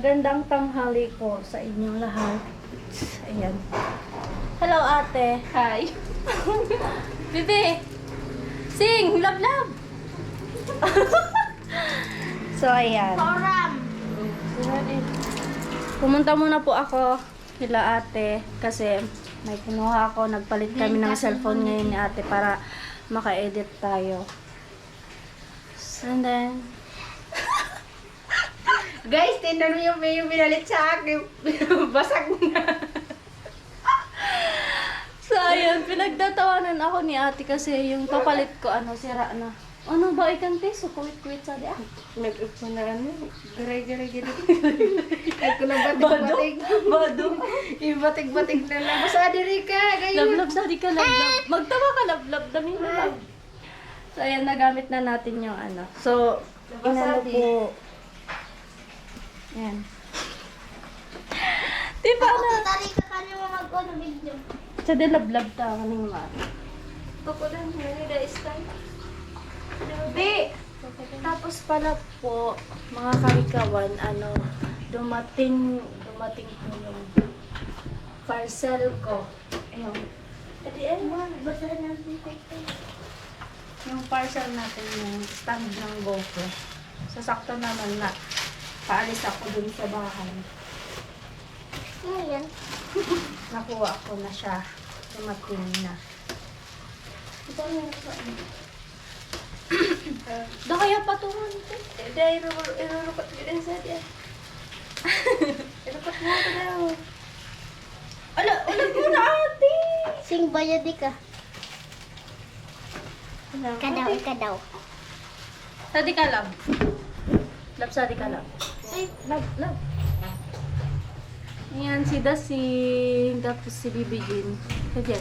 Magandang tanghali po sa inyong lahat. Ayan. Hello, ate. Hi. Bibi! Sing! Love, love! So, ayan. Forum. Pumunta muna po ako kila ate kasi may kinuha ako. Nagpalit kami ng cellphone ngayon ni ate para maka-edit tayo. And then, Guys, tinanong yung pinalit sa akin. Basag na. so ayun, pinagtatawanan ako ni ate kasi yung papalit ko, sira na. Ano ba ikante? So, kuwit-kuwit sa diyan. Nag-upo na garay-garay. Ako na batig-batig. Bado. Yung batig-batig na lang. Basta diri ka. Gayon. Love-love sa di ka, love-love. Magtawa ka, love-love. Dami na love. So, ayan, nagamit na natin yung So, inano po. Ayan. Di ba na? Tari ka kanya mag-on video. Sa di love-love ta, kaning ma. Pakulan mo ni da stand. Di! Tapos pala po, mga karikawan, dumating po yung parcel ko. Ayun. Basta na dito. Yung parcel natin, yung stand ng GoPro. Sasakto naman na paalis ako dun sa bahay. Ayan. Nakuha ko na siya. Dumating na. Ito na sa Da kaya patungan ko. Dahil irurukot ko din sa diyan. Irukot mo ko daw. Ulag mo na ate! Sing bayad ka. Kadaw. Sadi ka love. Love, sadi ka love. Ay, Love. Ayan, si Dasing, tapos si Bibi Jean. Kaya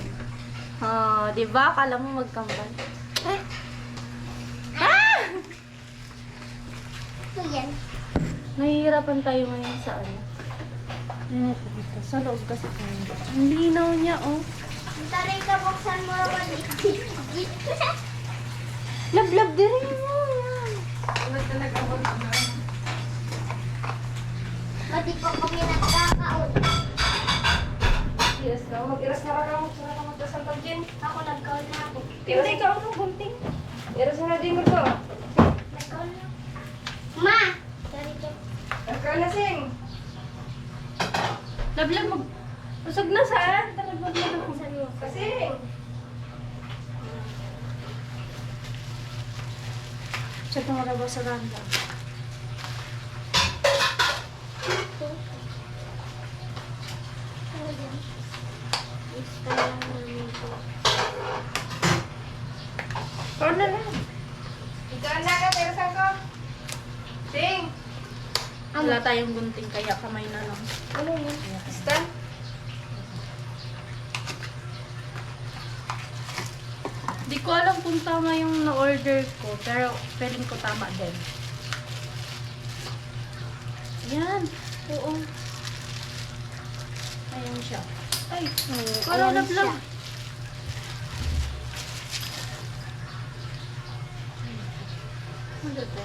di ba? Akala mo magkambal. ito yan. Nahihirapan tayo ngayon sa dito. Sa loob kasi tayo. Ang linaw niya, oh. Taray ka, buksan mo naman. Love, din mo. Yan. Mati pa kami nagkakaon. Yes, ka. Mag-iras na rin ako. Sara ka magdasal pag Jean. Ako nagkaon na ako. Hindi ka ako ng gunting. Iras na din mo to. Nagkaon na. Ma! Taray ka. Nagkaon na, Sing. Love, mag... Usog na saan? Talagang na Kasing. Siya tumarabas sa randa. Gusto lang namin ito. Ikaw na lang. Ikaw na ka, pero saan ko? Sing! Wala tayong gunting kaya kamay na lang. Ano yun? Stand? Di ko alam kung tama yung na-order ko, pero feeling ko tama din. Yan. Oo. Ayan siya. Ay, parang ayan love. Ano to?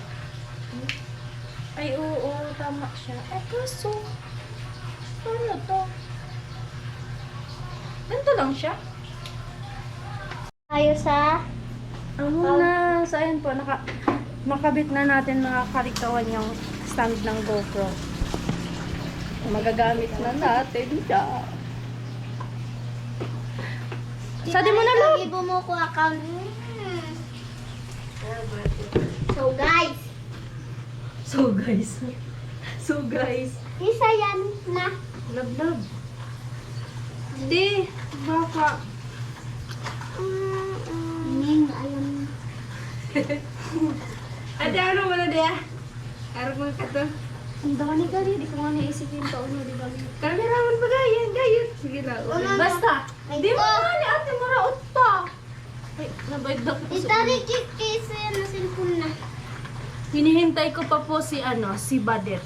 Ay, oo, tama siya. Ay, kaso, ano to? Ganito lang siya. Tayo sa... Na, so ayan po, nakabit na natin mga karikawan yung stand ng GoPro. Magagamit na natin siya. Sadi mo na lang. Ibo mo ko account. So guys. Isa yan na. Love. Hindi, baka. Ayun. Ate, ano mo na diya? Arag mo ka to. Ang dami ka rin, di ko nga naisipin pa uno, di ba? Kameraman ba gayun? Sige na. Basta, di mo nga ni ate maraot pa. Ay, nabayad na ko sa Itari kikisa yan na cellphone na. Hinihintay ko pa po si Badet.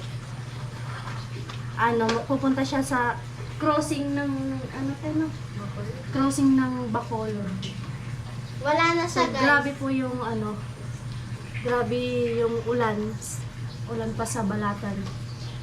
Pupunta siya sa crossing ng crossing ng Bacolod. Wala na So, siya guys. grabe po yung grabe yung ulan pa sa Balatan.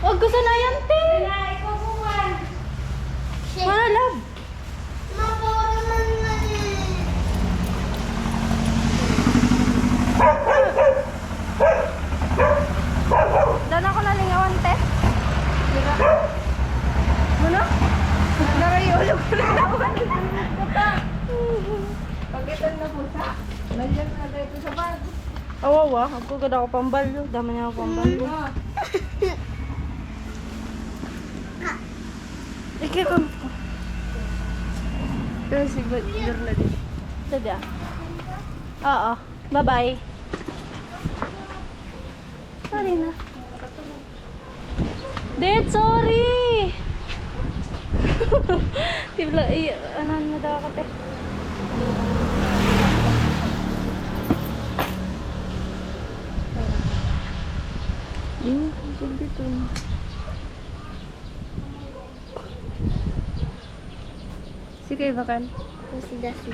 Huwag ko sanayan, te. Ay, ikaw buwan. Para love. Mapawala man man. Dan ako nalingawan, te. Diba? Muna? Narayolo ko na naman. Pagitan na po sa. Nandiyan na dito sa bag. Awawa, ako ganda ako pambalyo. Dama niya ako pambalyo. Ikay ko. Pero si journalist. Sada. Oo. Bye-bye. Sorry na. Dad, sorry! Tibla, anan mo daw ako, te. Dito. Sige, Bakan. Kasi dasi.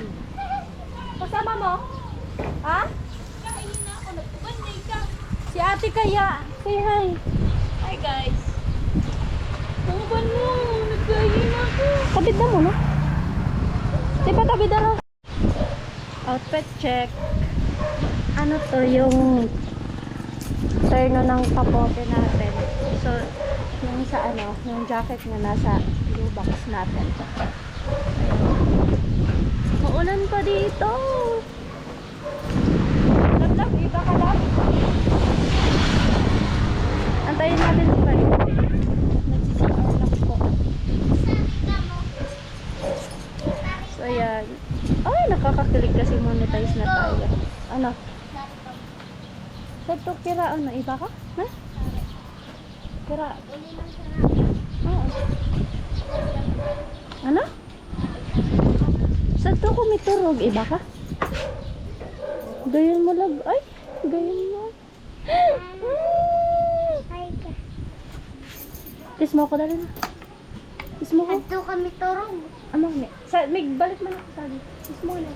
Kasama mo? Ha? Si ate kaya. Say hi. Hi guys. Ano ba mo? Nagkain ako. Tabid na mo, no? Di ba tabid na lang? Outfit check. Ano to yung terno ng kapote natin. So, yung sa ano, yung jacket na nasa blue box natin. Maulan pa dito. Lab, iba ka lang. Antayin natin si Pari. Nagsisigaw lang po. So, ayan. Ay, nakakakilig kasi monetize na tayo. Ano? Sa kira, ano? Iba ka? Ha? Kira. Oo. Ano? Sa to kumiturog, iba ka? Gayon mo lang. Ay, gayon mo. Ay, Kiss mo ako dali na. Kiss mo ko. ato kami turog. Ano, may balik man ako sabi. Kiss mo na.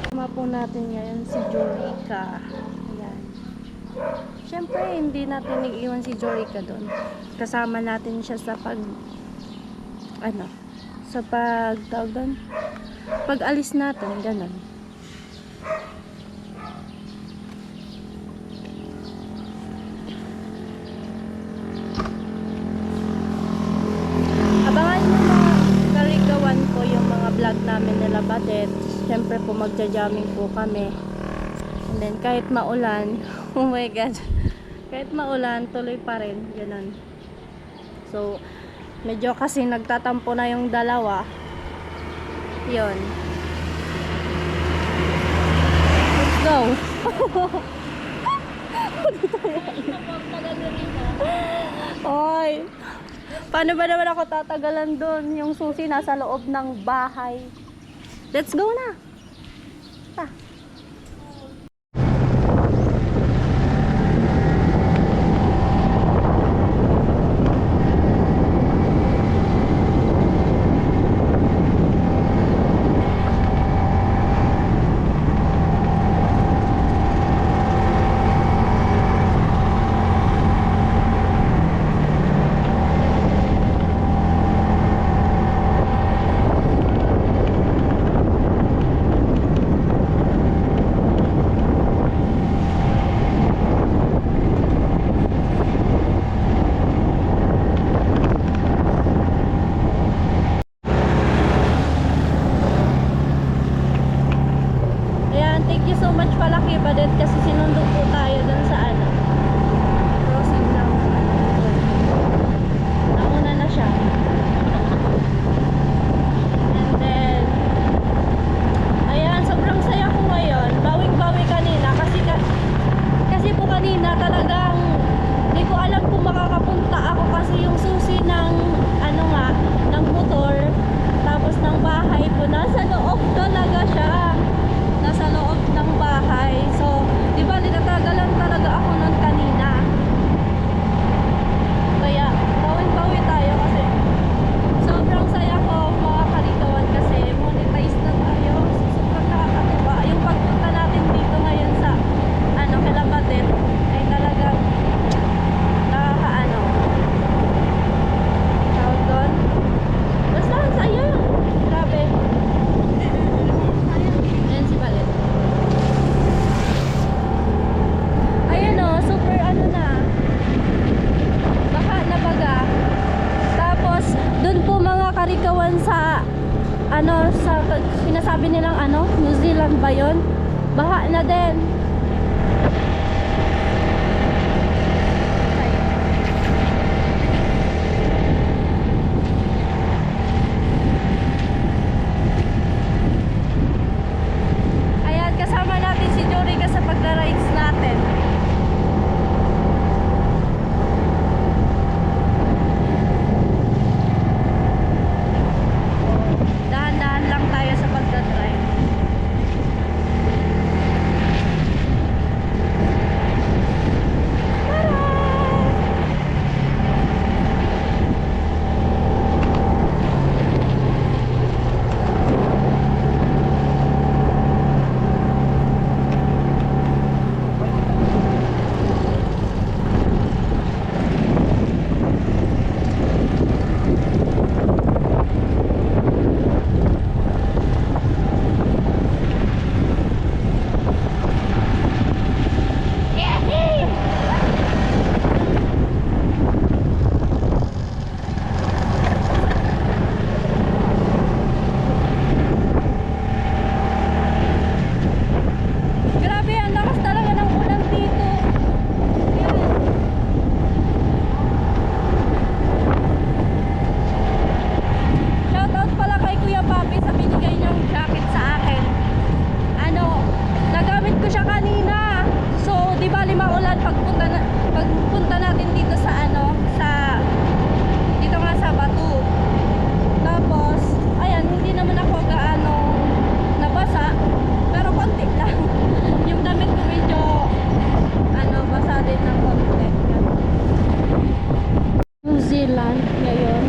Kasama po natin ngayon si Jorika. Ayan. Siyempre, hindi natin nag-iwan si Jorika doon. Kasama natin siya sa tawag doon, pag-alis natin, ganun. Abangan nyo mga kaligawan ko yung mga vlog namin nila Badet. Siyempre po magja-jamming po kami. And then kahit maulan, oh my god, kahit maulan, tuloy pa rin, ganun. So, medyo kasi nagtatampo na yung dalawa. Yun. Let's go. Oy. Paano ba naman ako tatagalan doon? Yung susi nasa loob ng bahay. Let's go na. Ta. Ayan, thank you so much pala kay Badet kasi sinundo po tayo dun sa crossing ng nauna na siya. And then ayan, sobrang saya ko ngayon. Bawing-bawi kanina kasi po kanina talagang di ko alam kung makakapunta ako kasi yung susi ng ng motor tapos ng bahay po nasa loob talaga siya. Nasa loob ng bahay. So, di ba, natagalan talaga ako nun kanina. Kaya, bawin-bawi tayo kasi sobrang saya ko mga kaligawan kasi monetize na tayo. So, ba yun? Baha na din. Ayan, kasama natin si Jorica sa pagla-rides natin. Dahan-dahan lang tayo sa pagdadrive. Grabe, ang lakas talaga ng ulan dito. Yan. Shoutout pala kay Kuya Papi sa binigay niyang jacket sa akin. Nagamit ko siya kanina. So, di ba maulan pagpunta natin dito sa dito nga sa Batu. Tapos, ayan, hindi naman ako gaano nabasa. Pero konti lang. Yung damit ko medyo basa din ng konti. New Zealand ngayon.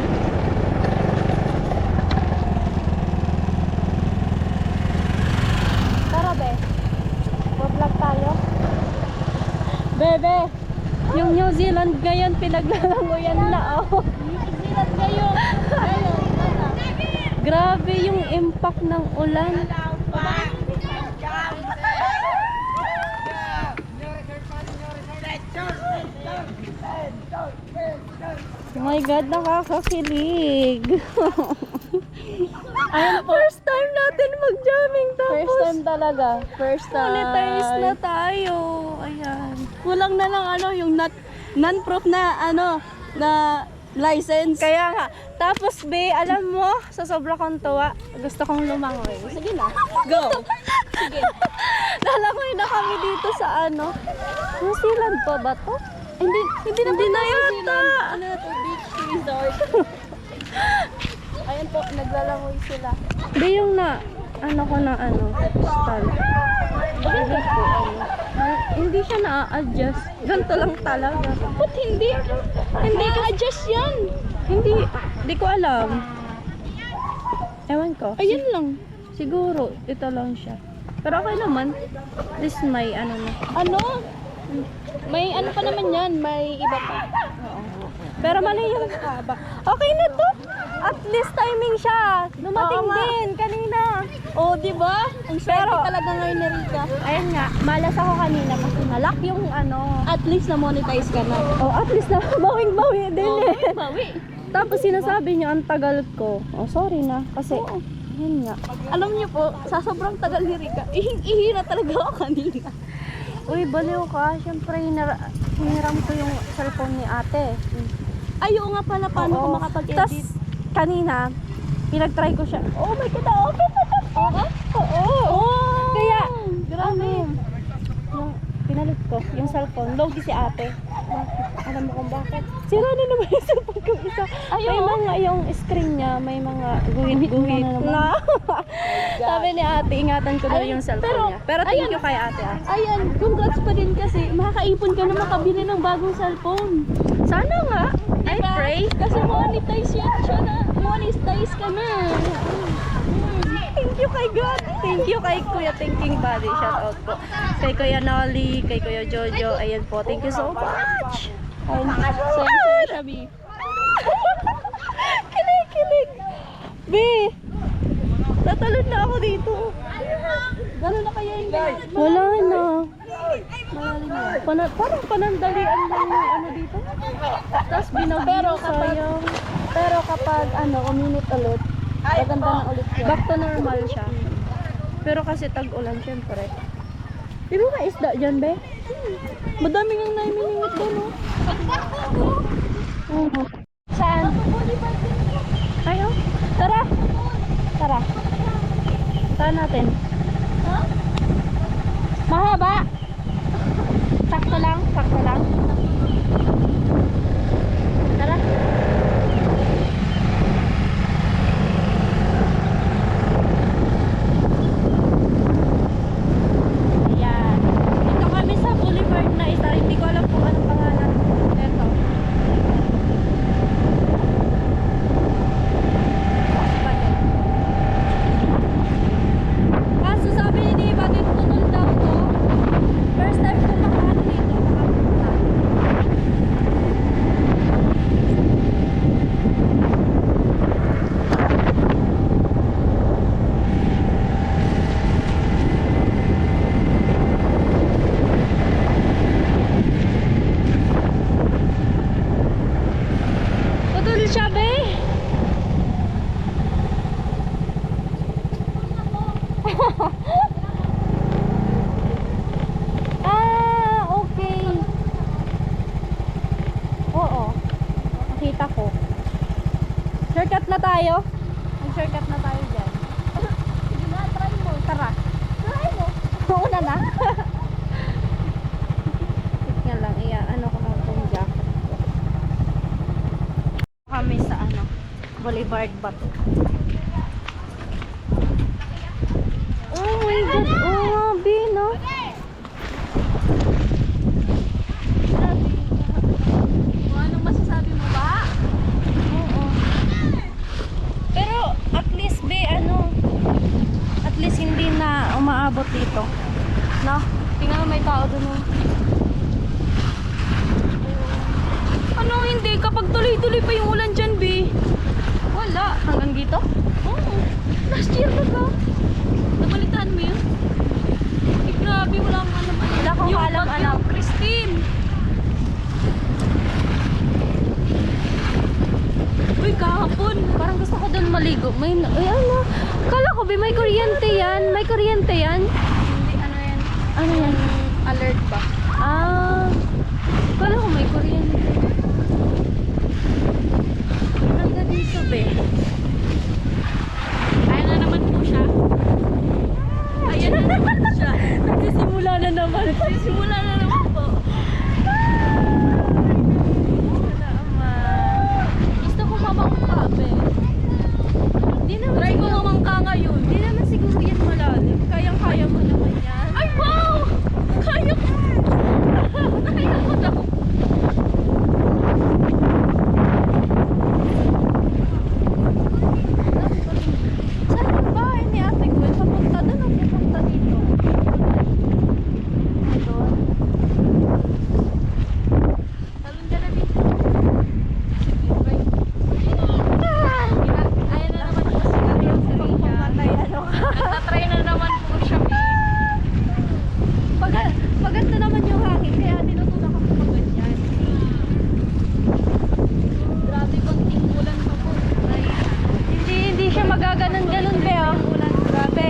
Tara be, vlog tayo. Bebe, yung New Zealand ngayon pinaglalangoyan na oh. New Zealand ngayon. Grabe yung impact ng ulan. Oh my God, nakakakilig. Ayan po. First time natin mag-jamming tapos. First time talaga. First time. Monetize na tayo. Ayan. Kulang na lang yung non-proof na na license. Kaya nga. Tapos be, alam mo, sa sobra kong tuwa, gusto kong lumangoy. Sige na. Go. Sige. Lalangoy na kami dito sa New Zealand pa ba to? Hindi na yata. Ano na to? Beach resort. Ayan po, naglalangoy sila. Be, yung style. Bakit po, hindi siya na-adjust. Ganito lang talaga. Ba't hindi? Hindi ka-adjust yan. Hindi ko alam. Ewan ko. Ayan lang. Siguro, ito lang siya. Pero okay naman. This may na. May pa naman yan. May iba pa. Pero mali yung... Okay na to. At least timing siya. Dumating Oo nga. din kanina. Oh, di ba? Ang swerte Pero- talaga ngayon ni Rika. Ayan nga, malas ako kanina kasi nalock yung At least na-monetize ka na. Oh, at least na bawing-bawi din eh. Bawi. Tapos sinasabi niyo ang tagal ko. Oh, sorry na kasi yun nga. Alam niyo po, sa sobrang tagal ni Rika, ihina talaga ako kanina. Uy, baliw ka. Siyempre, hiniram ko yung cellphone ni ate. Ayaw nga pala paano ko makapag-edit. Tapos, kanina, pinag-try ko siya. Oh my God, open na siya. Oo. Kaya, Grabe. yung pinalit ko, yung cellphone, logi si ate. Bakit? Alam mo kung bakit? Sira na naman yung cellphone ko isa. May mga, yung screen niya, may mga guhit-guhit na. Sabi ni ate, ingatan ko daw Ay, yung cellphone niya. Pero thank ayan. you kay ate ah. Ayan, congrats pa din kasi makakaipon ka na makabili ng bagong cellphone. Sana nga. I Diba? pray. Kasi monetize yan siya na. Monetize ka na. Thank you kay God. Thank you kay Kuya Thinking Body. Shout out po. Kay Kuya Nolly, kay Kuya Jojo. Ayan po. Thank you so much. Ayun, sensor siya, B. Kilig. B. Tatalon na ako dito. Gano'n na kaya yung live? Wala na. Malalim na. Parang panandalian lang yung dito. Tapos binagyo sayang. Pero kapag uminit ulit, maganda na ulit yun. Back to normal siya. Pero kasi tag-ulan, syempre. Di ba may isda dyan, be? Madami nang naiminingit doon, no? Oo. Saan? Ayo. Tara. Tara. Saan natin? Mahaba. Sakto lang, sakto lang. Tara. Ayan. Dito kami sa Boulevard na isa. Hindi ko alam kung anong pangalan. Ito. Kaso sabi ni Diva, dito tunnel daw to. First time ko makaano dito, makapunta. Putol siya, be. Ah, okay. Oo. Nakita ko. Shortcut na tayo. Mag-shortcut na tayo dyan. Sige na, try mo. Tara. Try mo. Una na. Tingnan lang. Ano ko lang itong jacket ko. Kami sa Boulevard ba to? Oh my God. Oh, grabe, no? Anong masasabi mo ba? Oo. Pero at least at least hindi na umaabot dito. No? Tingnan mo, may tao doon. Oh. Ano hindi? Kapag tuloy-tuloy pa yung ulan dyan, B. Wala. Hanggang dito? Oo. Last year pa ba? Nabalitaan mo yun? Eh, grabe, wala akong alam-alam. Wala akong Yung alam-alam. Bagyong Christine. Uy, kahapon. Parang gusto ko doon maligo. Ay, ano? Kala ko, may kuryente yan. May kuryente yan. Hindi, ano yan? Ano yan? Alert ba? Ah. Kala ko may kuryente. Hanggang dito, be. Ayan na naman po siya. Ayan na naman siya. Nagsisimula na naman. Simula na naman po. Gusto ko mamangka, be. Di naman Try ko mamangka ngayon. Di naman siguro yan malalim. Kayang-kaya mo naman yan. Ay, wow! Kaya ko! Kaya ko daw. Saan yung bahay ni Ate Gwen? Papunta doon o pupunta dito? Doon. Talon ka na, B. Ayan na naman po si Ate Serena. Nagtatry na naman po siya, B. Paganda naman yung hangin, kaya tinutulak ako pag ganyan. Grabe, konting ulan pa po. Hindi siya magaganon-ganon, be, oh. Grabe.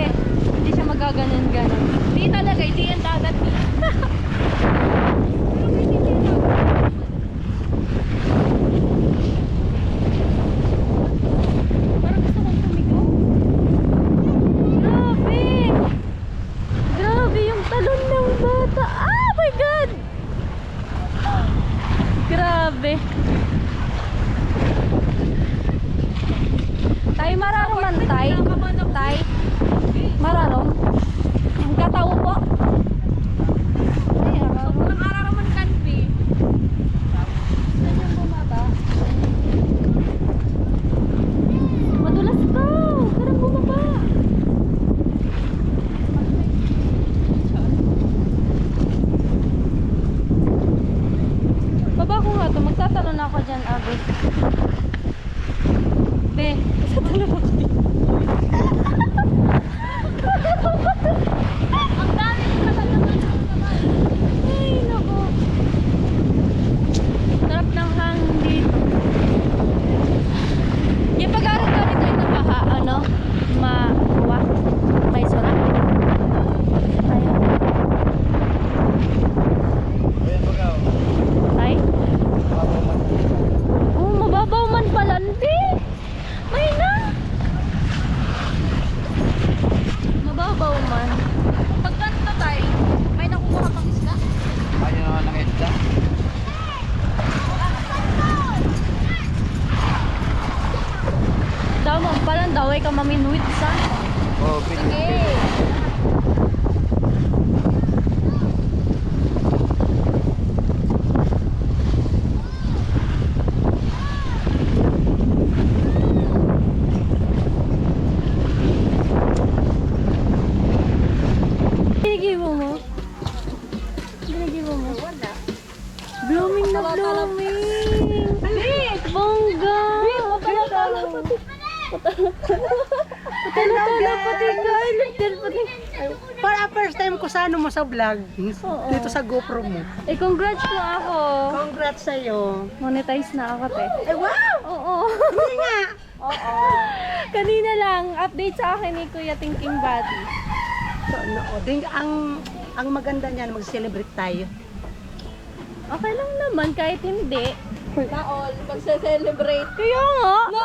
Hindi siya magaganon-ganon. Di talaga, hindi yan dagat, B. Parang gusto kong sumigaw. Grabe! Grabe yung talon ng bata. Ah, my God! Grabe. Tay, mararo man, tay. Tay, mararo. Ang katao po. Ay, araw. Sobrang araraman kan, B. Saan yung bumaba? Madulas to. Karang bumaba. Baba ko nga to. Magtatalon ako dyan, Abe. Be, magtatalon ako dito. Ang dami ko na naman. Ay, nako. Sarap ng hangin dito. Yung pag-aaral ka nito yung nabaha, makuha? May sulat? minuit sa. Oh, Sige. Ginigibo mo? Ginigibo mo? Blooming na blooming! Bongga! Patala pati guys! Pati. Para first time ko sa ano mo sa vlog. Dito sa GoPro mo. Eh, congrats po ako! Congrats sa'yo. Monetize na ako, te. Eh, wow! Oo. Hindi nga. Kanina lang, update sa akin ni Kuya Thinking Body. So, no, ang maganda niyan, mag-celebrate tayo. Okay lang naman, kahit hindi. Naol, magse-celebrate. Kaya nga! No!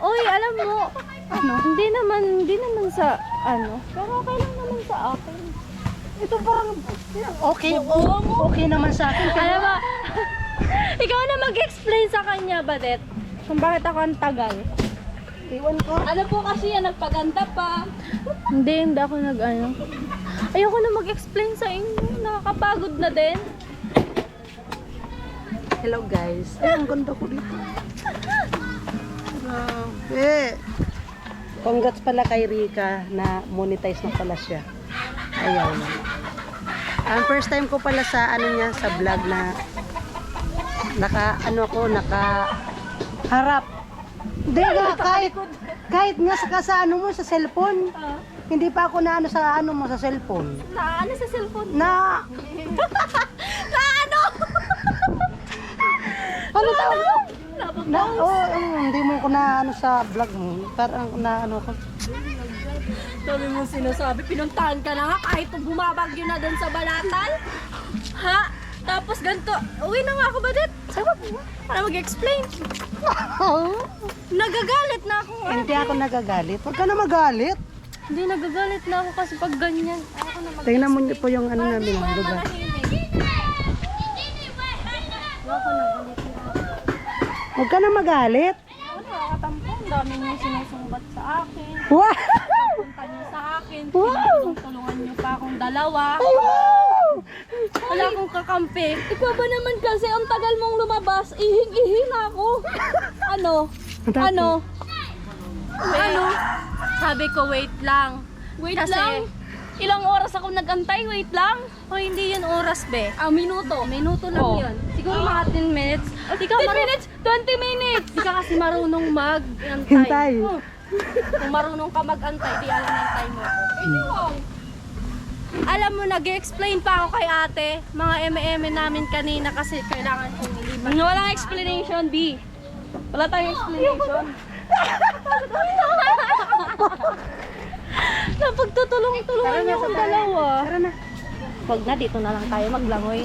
Uy, alam mo, hindi naman sa, pero okay lang naman sa akin. Ito parang, okay naman sa akin. Alam mo, ikaw na mag-explain sa kanya, Badet, kung bakit ako ang tagal. Iwan ko. Ano po kasi yan, nagpaganda pa. Hindi ako ayoko na mag-explain sa inyo, nakakapagod na din. Hello guys. Ay, ang ganda ko dito. Grabe. Congrats pala kay Rika na monetize na pala siya. Ayan. Ang first time ko pala sa niya sa vlog na harap. Hindi nga kahit nga sa ano mo sa cellphone. Hindi pa ako na sa ano mo sa cellphone. Na sa cellphone? Na ano tawag mo? Hindi mo ko na sa vlog mo. Parang na ko. Sabi mo sinasabi, pinuntahan ka na nga kahit bumabagyo na doon sa Balatan. Ha? Tapos ganito, uwi na nga ako ba dit? Para mag-explain. Nagagalit na ako. Hindi ako nagagalit. Huwag ka na magalit. Hindi, nagagalit na ako kasi pag ganyan. Tingnan mo po yung namin ang lugar. Huwag ka na magalit. Nakakatampo, ang dami niyo sinusumbat sa akin. Wow! Punta niyo sa akin. Wow! Tulungan niyo pa akong dalawa. Wow! Wala akong kakampi. Ikaw ba naman kasi ang tagal mong lumabas, ihing-ihi na ako. Ano? Ano? Sabi ko, wait lang. Wait Kasi- lang. Ilang oras ako nagantay, wait lang. O hindi yun oras, be. Minuto. Minuto lang Oh. yun. Siguro mga 10 minutes. Di ka 10 minutes, 20 minutes. Di ka kasi marunong mag-antay. Hintay. Kung marunong ka mag-antay, di alam yung time mo. Hindi lang. Alam mo, nag-explain pa ako kay ate. Mga eme-eme namin kanina kasi kailangan kong ilipat. Walang explanation, B. Wala tayong explanation. Napagtutulong-tulungan niyo akong dalawa. Tara na. Wag na, dito na lang tayo maglangoy.